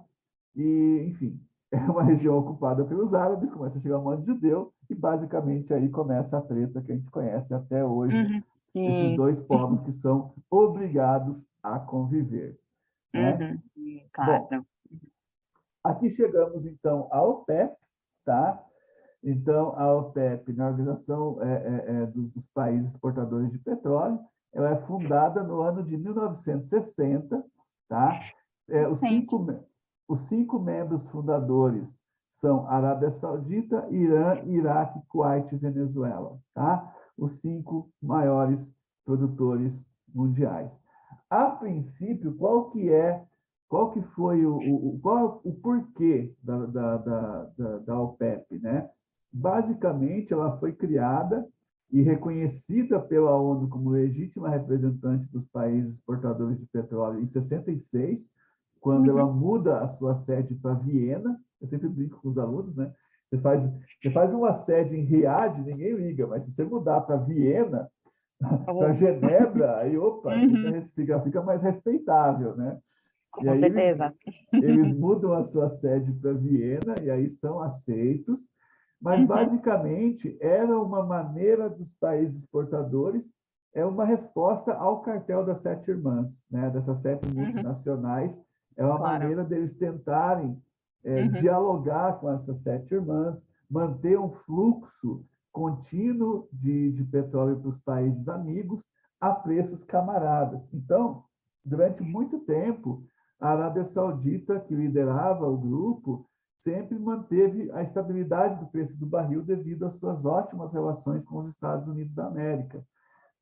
e, enfim, é uma região ocupada pelos árabes, começa a chegar um monte de judeu, e basicamente aí começa a treta que a gente conhece até hoje, esses dois povos que são obrigados a conviver. Né? Claro. Bom, aqui chegamos, então, à OPEP, tá? Então, a OPEP, na Organização dos Países Exportadores de Petróleo, ela é fundada no ano de 1960, tá? Os cinco membros fundadores são Arábia Saudita, Irã, Iraque, Kuwait e Venezuela, tá? Os 5 maiores produtores mundiais. A princípio, qual foi o porquê da OPEP, né? Basicamente, ela foi criada e reconhecida pela ONU como legítima representante dos países exportadores de petróleo em 66, quando ela muda a sua sede para Viena. Eu sempre brinco com os alunos, né? Você faz uma sede em Riad, ninguém liga, mas se você mudar para Viena, para Genebra, aí, opa, fica mais respeitável, né? Com certeza. Eles mudam a sua sede para Viena e aí são aceitos, mas basicamente era uma maneira dos países exportadores, uma resposta ao cartel das Sete Irmãs, né? Dessas 7 multinacionais, é uma maneira deles tentarem dialogar com essas 7 irmãs, manter um fluxo contínuo de petróleo para os países amigos a preços camaradas. Então, durante muito tempo, a Arábia Saudita, que liderava o grupo, sempre manteve a estabilidade do preço do barril devido às suas ótimas relações com os Estados Unidos da América.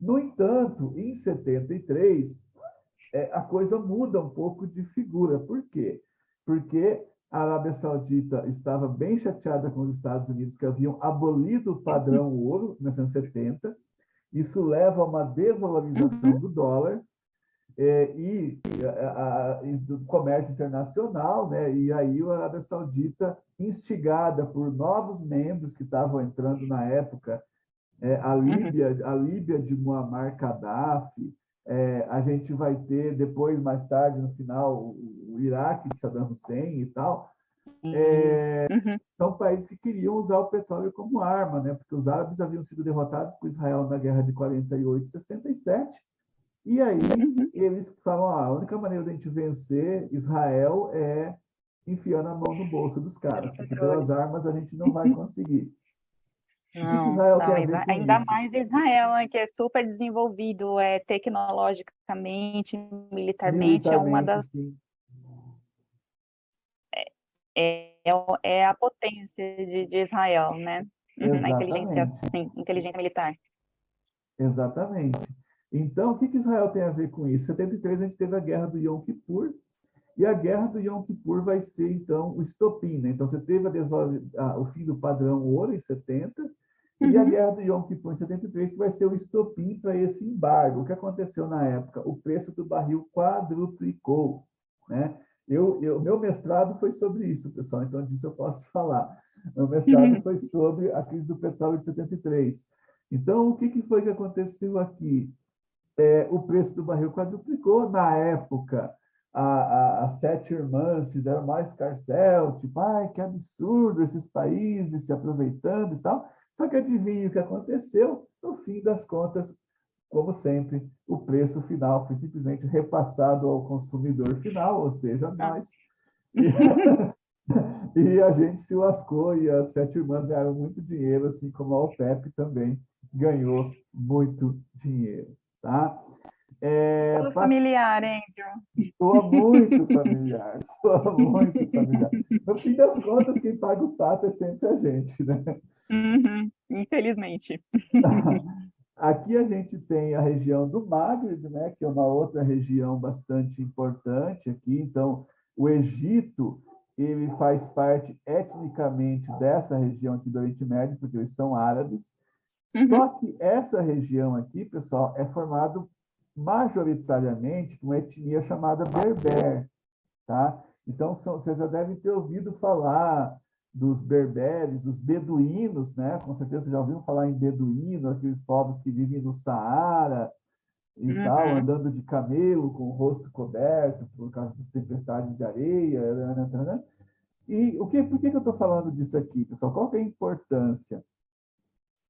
No entanto, em 73, a coisa muda um pouco de figura. Por quê? Porque a Arábia Saudita estava bem chateada com os Estados Unidos, que haviam abolido o padrão ouro em 1970. Isso leva a uma desvalorização do dólar e do comércio internacional, né? E aí a Arábia Saudita, instigada por novos membros que estavam entrando na época, a Líbia de Muammar Gaddafi, a gente vai ter depois, mais tarde, no final, o Iraque de Saddam Hussein e tal, Uhum. são países que queriam usar o petróleo como arma, né? Porque os árabes haviam sido derrotados por Israel na guerra de 48 e 67, e aí Uhum. eles falam, a única maneira de a gente vencer Israel é enfiando a mão no bolso dos caras, porque Petróleo. pelas armas a gente não vai conseguir. O que Não, Israel tem não, a ver com ainda isso? mais Israel, né, que é super desenvolvido, tecnologicamente, militarmente, é uma Militarmente, das sim. é, é a potência de Israel, né? Uhum, a inteligência, Exatamente. sim, inteligência militar. Exatamente. Então, o que Israel tem a ver com isso? Em 73 a gente teve a guerra do Yom Kippur, e a guerra do Yom Kippur vai ser, então, o estopim, né? Então, você teve o fim do padrão ouro em 70, e a Uhum. guerra do Yom Kippur em 73, que vai ser o estopim para esse embargo. O que aconteceu na época? O preço do barril quadruplicou, né? Meu mestrado foi sobre isso, pessoal, então disso eu posso falar. Meu mestrado foi sobre a crise do petróleo de 73. Então, o que foi que aconteceu aqui? O preço do barril quadruplicou. Na época, as sete irmãs fizeram mais escarcel, tipo, ai, que absurdo esses países se aproveitando e tal. Só que adivinha o que aconteceu? No fim das contas, como sempre, o preço final foi simplesmente repassado ao consumidor final, ou seja, Ah. nós. E, e a gente se lascou e as sete irmãs ganharam muito dinheiro, assim como a OPEP também ganhou muito dinheiro, tá? Estilo familiar, Andrew. Soa muito familiar, soa muito familiar. No fim das contas, quem paga o pato é sempre a gente, né? Uhum, infelizmente. Aqui a gente tem a região do Maghreb, né, que é uma outra região bastante importante aqui. Então, o Egito, ele faz parte etnicamente dessa região aqui do Oriente Médio, porque eles são árabes. Uhum. Só que essa região aqui, pessoal, é formada majoritariamente por uma etnia chamada Berber, tá? Então, vocês já devem ter ouvido falar dos berberes, dos beduínos, né? Com certeza vocês já ouviram falar em beduíno, aqueles povos que vivem no Saara e tal, Uhum. andando de camelo, com o rosto coberto por causa das tempestades de areia. Né? E por que eu estou falando disso aqui, pessoal? Qual que é a importância?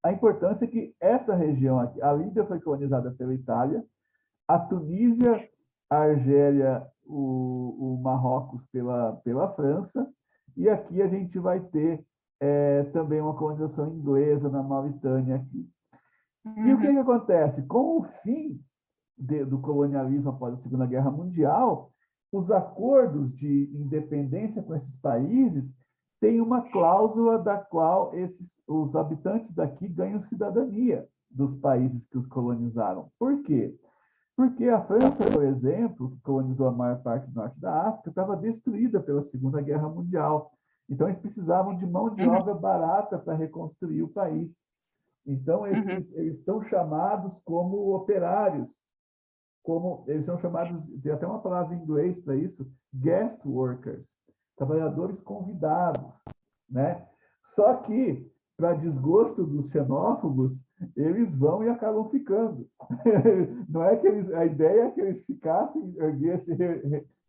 A importância é que essa região aqui, a Líbia foi colonizada pela Itália, a Tunísia, a Argélia, o Marrocos pela França, e aqui a gente vai ter também uma colonização inglesa na Mauritânia aqui. E o que Uhum. acontece? Com o fim do colonialismo após a Segunda Guerra Mundial, os acordos de independência com esses países têm uma cláusula da qual os habitantes daqui ganham cidadania dos países que os colonizaram. Por quê? Porque a França, por exemplo, que colonizou a maior parte do norte da África, estava destruída pela Segunda Guerra Mundial. Então, eles precisavam de mão de Uhum. obra barata para reconstruir o país. Então, Uhum. eles são chamados como operários, como eles são chamados, tem até uma palavra em inglês para isso, guest workers, trabalhadores convidados, né? Só que, para desgosto dos xenófobos, eles vão e acabam ficando. Não é que a ideia é que eles ficassem, erguessem,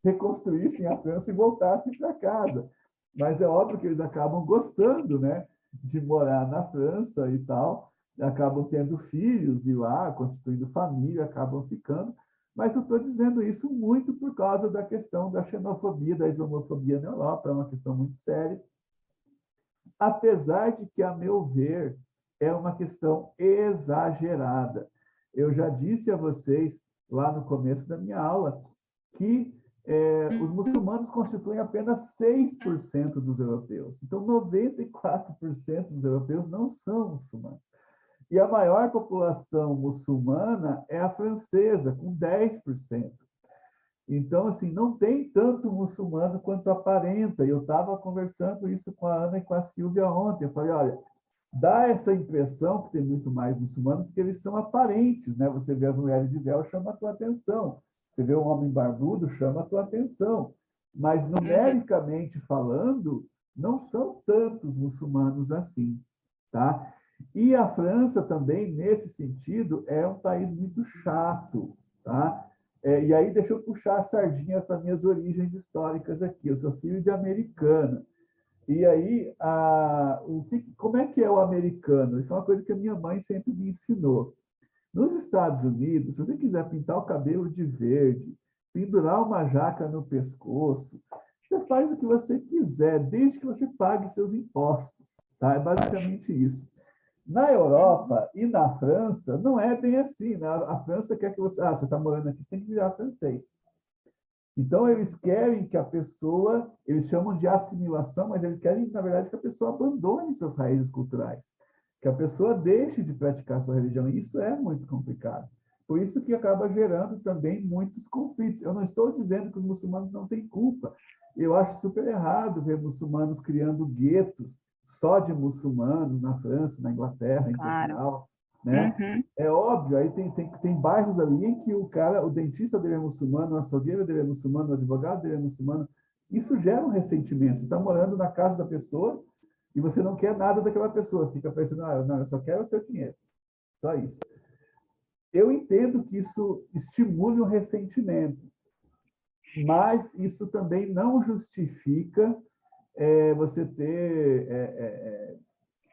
reconstruíssem a França e voltassem para casa. Mas é óbvio que eles acabam gostando, né, de morar na França e tal, acabam tendo filhos e lá, constituindo família, acabam ficando. Mas eu estou dizendo isso muito por causa da questão da xenofobia, da islamofobia na Europa, é uma questão muito séria. Apesar de que, a meu ver, é uma questão exagerada. Eu já disse a vocês, lá no começo da minha aula, que os muçulmanos constituem apenas 6% dos europeus. Então, 94% dos europeus não são muçulmanos. E a maior população muçulmana é a francesa, com 10%. Então, assim, não tem tanto muçulmano quanto aparenta. E eu estava conversando isso com a Ana e com a Silvia ontem. Eu falei, olha, dá essa impressão que tem muito mais muçulmanos, porque eles são aparentes, né? Você vê as mulheres de véu, chama a tua atenção. Você vê um homem barbudo, chama a tua atenção. Mas, numericamente falando, não são tantos muçulmanos assim, tá? E a França também, nesse sentido, é um país muito chato, tá? E aí, deixa eu puxar a sardinha para minhas origens históricas aqui. Eu sou filho de americana. E aí, como é que é o americano? Isso é uma coisa que a minha mãe sempre me ensinou. Nos Estados Unidos, se você quiser pintar o cabelo de verde, pendurar uma jaca no pescoço, você faz o que você quiser, desde que você pague seus impostos. Tá? É basicamente isso. Na Europa e na França, não é bem assim. Né? A França quer que você está morando aqui, você tem que virar francês. Então, eles querem que a pessoa, eles chamam de assimilação, mas eles querem, na verdade, que a pessoa abandone suas raízes culturais, que a pessoa deixe de praticar sua religião. E isso é muito complicado. Por isso que acaba gerando também muitos conflitos. Eu não estou dizendo que os muçulmanos não têm culpa. Eu acho super errado ver muçulmanos criando guetos só de muçulmanos na França, na Inglaterra, em Portugal, né? Uhum. É óbvio, aí tem bairros ali em que o dentista dele é muçulmano, o açougueiro dele é muçulmano, o advogado dele é muçulmano. Isso gera um ressentimento. Você está morando na casa da pessoa e você não quer nada daquela pessoa. Fica pensando, não, eu só quero o teu dinheiro. Só isso. Eu entendo que isso estimule o ressentimento, mas isso também não justifica você ter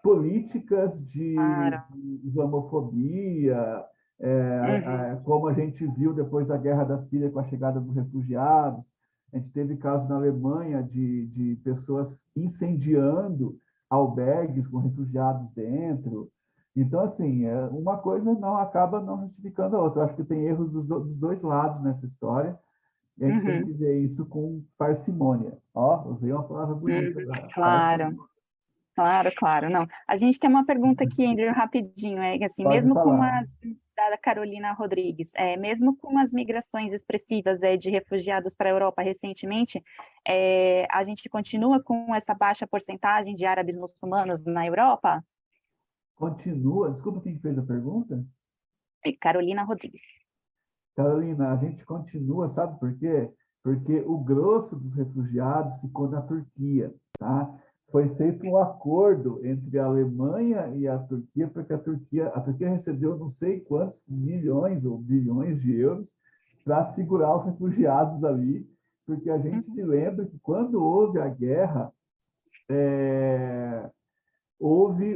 políticas de Claro. islamofobia, Uhum. como a gente viu depois da guerra da Síria com a chegada dos refugiados. A gente teve casos na Alemanha de pessoas incendiando albergues com refugiados dentro. Então, assim, uma coisa não acaba não justificando a outra. Eu acho que tem erros dos dois lados nessa história, e a gente tem Uhum. que ver isso com parcimônia. Ó, usei uma palavra bonita agora, Claro. parcimônia. Claro, claro, não. A gente tem uma pergunta aqui, Andrew, rapidinho, assim, Pode mesmo com falar. as, da Carolina Rodrigues, mesmo com as migrações expressivas de refugiados para a Europa recentemente, a gente continua com essa baixa porcentagem de árabes muçulmanos na Europa? Continua. Desculpa quem fez a pergunta. Carolina Rodrigues. Carolina, a gente continua, sabe por quê? Porque o grosso dos refugiados ficou na Turquia, tá? Foi feito um acordo entre a Alemanha e a Turquia, porque a Turquia recebeu não sei quantos milhões ou bilhões de euros para segurar os refugiados ali, porque a gente se Uhum. lembra que quando houve a guerra, é, houve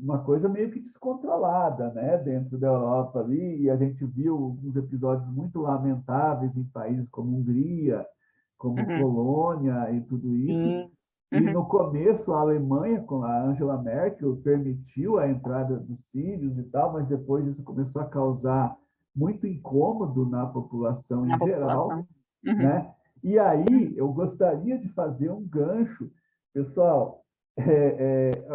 uma coisa meio que descontrolada, né, dentro da Europa ali, e a gente viu alguns episódios muito lamentáveis em países como Hungria, como Uhum. Polônia e tudo isso. Sim. E Uhum. no começo a Alemanha, com a Angela Merkel, permitiu a entrada dos sírios e tal, mas depois isso começou a causar muito incômodo na população Na em geral, população. Uhum. né? E aí Uhum. eu gostaria de fazer um gancho. Pessoal,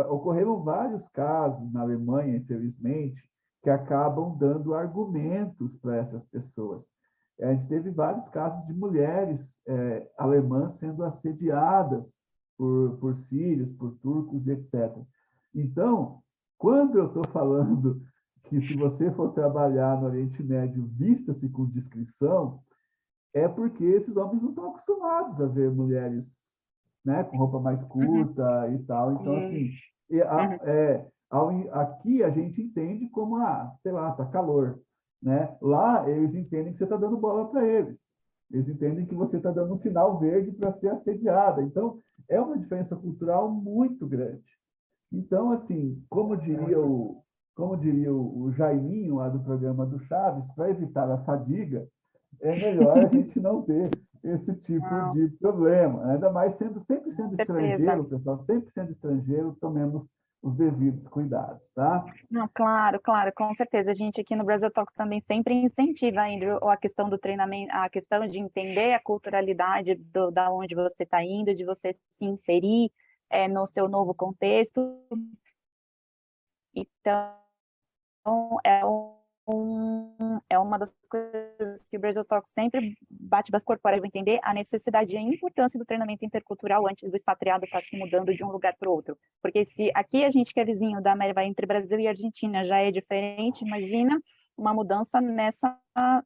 ocorreram vários casos na Alemanha, infelizmente, que acabam dando argumentos para essas pessoas. A gente teve vários casos de mulheres alemãs sendo assediadas por sírios, por turcos, etc. Então, quando eu estou falando que se você for trabalhar no Oriente Médio, vista-se com discrição, é porque esses homens não estão acostumados a ver mulheres, né, com roupa mais Uhum. curta e tal. Então, Sim. assim, Uhum. aqui a gente entende como, sei lá, tá calor, né? Lá eles entendem que você está dando bola para eles. Eles entendem que você está dando um sinal verde para ser assediada. Então, é uma diferença cultural muito grande. Então, assim, como diria o Jaiminho lá do programa do Chaves, para evitar a fadiga, é melhor a gente não ter esse tipo Não, de problema. Ainda mais sempre com sendo certeza. estrangeiro, pessoal, sempre sendo estrangeiro, tomemos os devidos cuidados, tá? Não, claro, claro, com certeza. A gente aqui no Brasil Talks também sempre incentiva, Andrew, a questão do treinamento, a questão de entender a culturalidade da onde você está indo, de você se inserir no seu novo contexto. Então, é uma das coisas que o Brasil Talks sempre bate bastante corporal, entender a necessidade e a importância do treinamento intercultural antes do expatriado estar se mudando de um lugar para o outro. Porque se aqui a gente que é vizinho da América, entre Brasil e Argentina, já é diferente, imagina uma mudança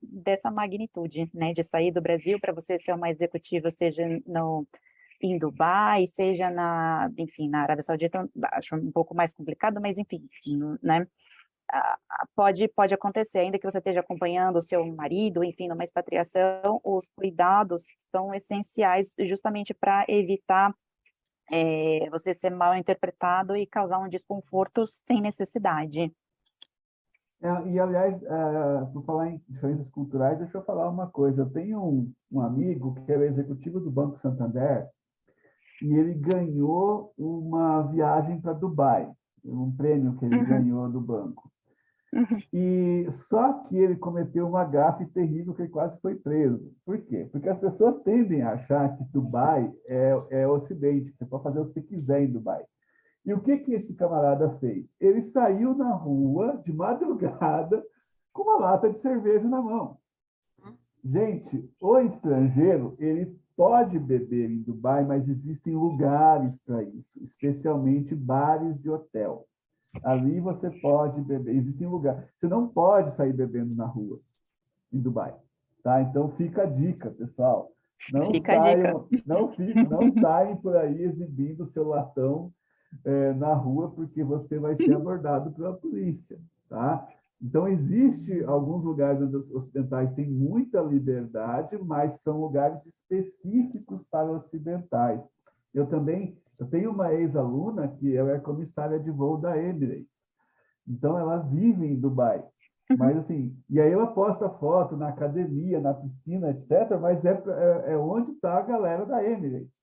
dessa magnitude, né, de sair do Brasil para você ser uma executiva, seja em Dubai, seja enfim, na Arábia Saudita, acho um pouco mais complicado, mas enfim, né, pode acontecer, ainda que você esteja acompanhando o seu marido, enfim, numa expatriação, os cuidados são essenciais justamente para evitar você ser mal interpretado e causar um desconforto sem necessidade. E, aliás, por falar em diferenças culturais, deixa eu falar uma coisa. Eu tenho um amigo que era executivo do Banco Santander e ele ganhou uma viagem para Dubai, um prêmio que ele ganhou do banco. E só que ele cometeu uma gafe terrível que ele quase foi preso. Por quê? Porque as pessoas tendem a achar que Dubai é o Ocidente, você pode fazer o que você quiser em Dubai. E o que esse camarada fez? Ele saiu na rua de madrugada com uma lata de cerveja na mão. Gente, o estrangeiro, ele pode beber em Dubai, mas existem lugares para isso, especialmente bares de hotel. Ali você pode beber, existem lugares. Você não pode sair bebendo na rua em Dubai, tá? Então fica a dica, pessoal. Não saiam por aí exibindo seu latão na rua, porque você vai ser abordado pela polícia, tá? Então, existe alguns lugares onde os ocidentais têm muita liberdade, mas são lugares específicos para ocidentais. Eu tenho uma ex-aluna que ela é comissária de voo da Emirates. Então, ela vive em Dubai. Mas, assim, e aí ela posta foto na academia, na piscina, etc., mas é onde está a galera da Emirates.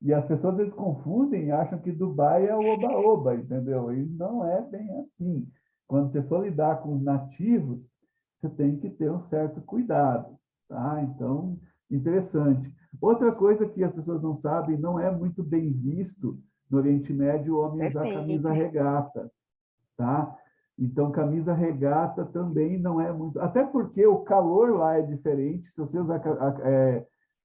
E as pessoas, eles confundem e acham que Dubai é o oba-oba, entendeu? E não é bem assim. Quando você for lidar com os nativos, você tem que ter um certo cuidado, tá? Então, interessante. Outra coisa que as pessoas não sabem, não é muito bem visto no Oriente Médio o homem usar camisa regata, tá? Então, camisa regata também não é muito... Até porque o calor lá é diferente. Se você usar...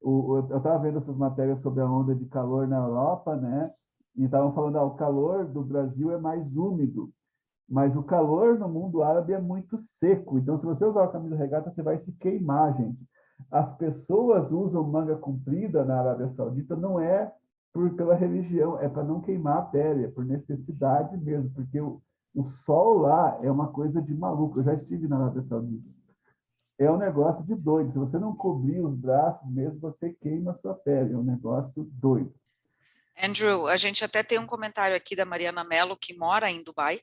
eu estava vendo essas matérias sobre a onda de calor na Europa, né? E estavam falando, o calor do Brasil é mais úmido, mas o calor no mundo árabe é muito seco. Então, se você usar a camisa regata, você vai se queimar, gente. As pessoas usam manga comprida na Arábia Saudita, não é pela religião, é para não queimar a pele, é por necessidade mesmo, porque o sol lá é uma coisa de maluco. Eu já estive na Arábia Saudita. É um negócio de doido. Se você não cobrir os braços mesmo, você queima a sua pele. É um negócio doido. Andrew, a gente até tem um comentário aqui da Mariana Mello, que mora em Dubai,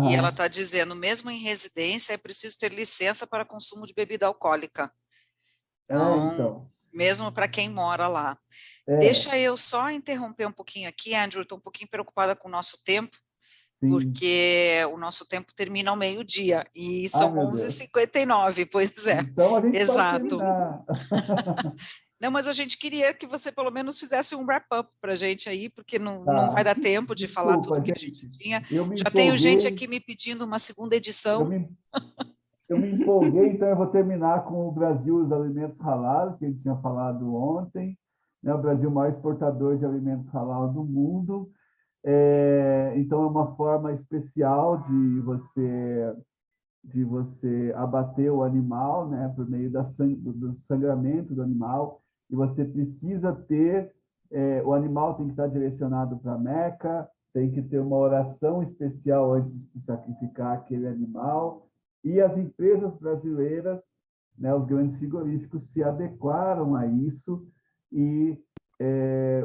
e ela está dizendo, mesmo em residência, é preciso ter licença para consumo de bebida alcoólica. Então, mesmo para quem mora lá. Deixa eu só interromper um pouquinho aqui, Andrew, estou um pouquinho preocupada com o nosso tempo, porque o nosso tempo termina ao meio-dia, e são 11h59, pois é. Então a gente exato. pode terminar. Não, mas a gente queria que você pelo menos fizesse um wrap-up para a gente aí, porque não vai dar tempo de falar tudo que a gente tinha. Já tenho gente aqui me pedindo uma segunda edição. Eu me empolguei, então eu vou terminar com o Brasil, os alimentos halal, que a gente tinha falado ontem. Né? O Brasil é o maior exportador de alimentos halal do mundo. Então, é uma forma especial de você abater o animal, né, por meio do sangramento do animal, e você precisa ter, o animal tem que estar direcionado para Meca, tem que ter uma oração especial antes de sacrificar aquele animal, e as empresas brasileiras, né, os grandes frigoríficos se adequaram a isso, e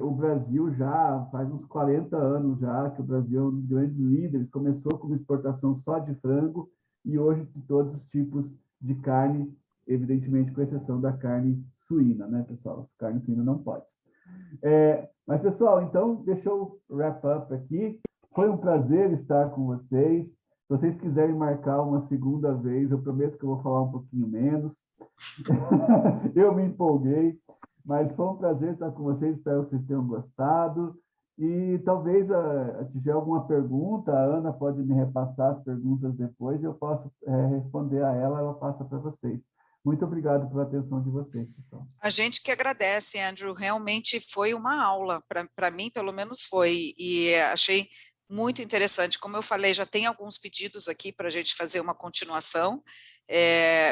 o Brasil já faz uns 40 anos já que o Brasil é um dos grandes líderes, começou com exportação só de frango, e hoje de todos os tipos de carne, evidentemente com exceção da carne suína, né, pessoal? Carne suína não pode. Mas, pessoal, então, deixa eu wrap up aqui. Foi um prazer estar com vocês. Se vocês quiserem marcar uma segunda vez, eu prometo que eu vou falar um pouquinho menos. Eu me empolguei, mas foi um prazer estar com vocês. Espero que vocês tenham gostado. E talvez, se tiver alguma pergunta, a Ana pode me repassar as perguntas depois, eu posso responder a ela passa para vocês. Muito obrigado pela atenção de vocês, pessoal. A gente que agradece, Andrew. Realmente foi uma aula, para mim, pelo menos foi, e achei muito interessante. Como eu falei, já tem alguns pedidos aqui para a gente fazer uma continuação.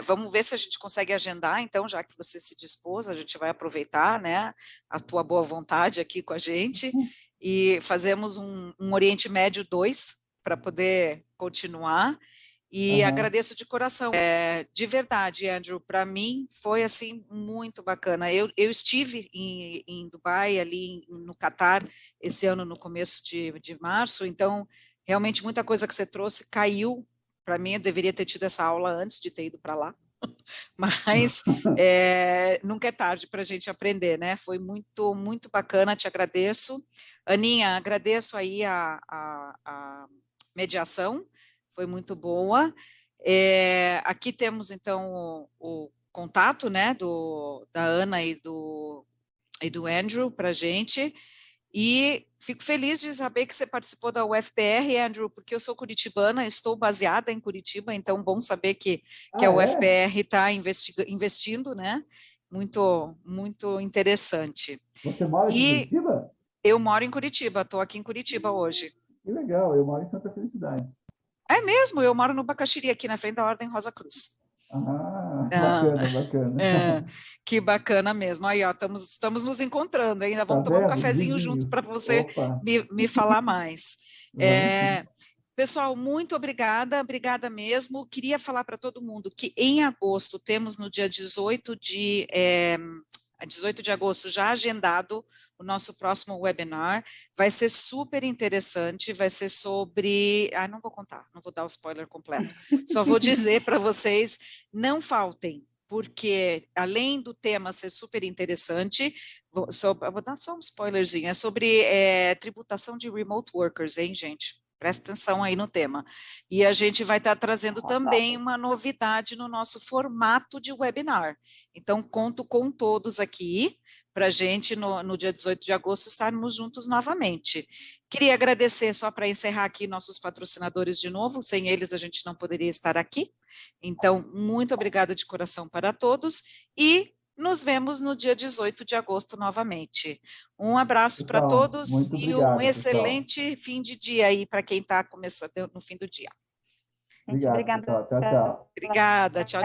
Vamos ver se a gente consegue agendar, então, já que você se dispôs, a gente vai aproveitar, né, a tua boa vontade aqui com a gente, e fazemos um Oriente Médio 2 para poder continuar. E agradeço de coração. De verdade, Andrew, para mim foi assim muito bacana. Eu estive em Dubai, ali no Catar, esse ano no começo de março, então realmente muita coisa que você trouxe caiu para mim. Eu deveria ter tido essa aula antes de ter ido para lá, mas nunca é tarde para a gente aprender, né? Foi muito, muito bacana, te agradeço. Aninha, agradeço aí a mediação, foi muito boa. Aqui temos, então, o contato, né, da Ana e do Andrew para a gente, e fico feliz de saber que você participou da UFPR, Andrew, porque eu sou curitibana, estou baseada em Curitiba, então bom saber que a UFPR está investindo, né? Muito, muito interessante. Você mora em Curitiba? Eu moro em Curitiba, estou aqui em Curitiba hoje. Que legal, eu moro em Santa Felicidade. É mesmo, eu moro no Bacaxiri, aqui na frente da Ordem Rosa Cruz. Bacana. Que bacana mesmo. Aí, ó, estamos nos encontrando, ainda vamos tomar um cafezinho junto para você me falar mais. Pessoal, muito obrigada mesmo. Queria falar para todo mundo que em agosto temos no dia 18 de agosto já agendado o nosso próximo webinar. Vai ser super interessante, vai ser sobre... não vou contar, não vou dar o spoiler completo. Só vou dizer para vocês, não faltem, porque além do tema ser super interessante, vou dar só um spoilerzinho, é sobre tributação de remote workers, hein, gente? Presta atenção aí no tema. E a gente vai estar trazendo também uma novidade no nosso formato de webinar. Então, conto com todos aqui para a gente, no dia 18 de agosto, estarmos juntos novamente. Queria agradecer, só para encerrar aqui, nossos patrocinadores de novo. Sem eles, a gente não poderia estar aqui. Então, muito obrigada de coração para todos e nos vemos no dia 18 de agosto novamente. Um abraço para todos e um excelente fim de dia aí para quem está começando no fim do dia. Obrigado. Tchau. Obrigada, tchau.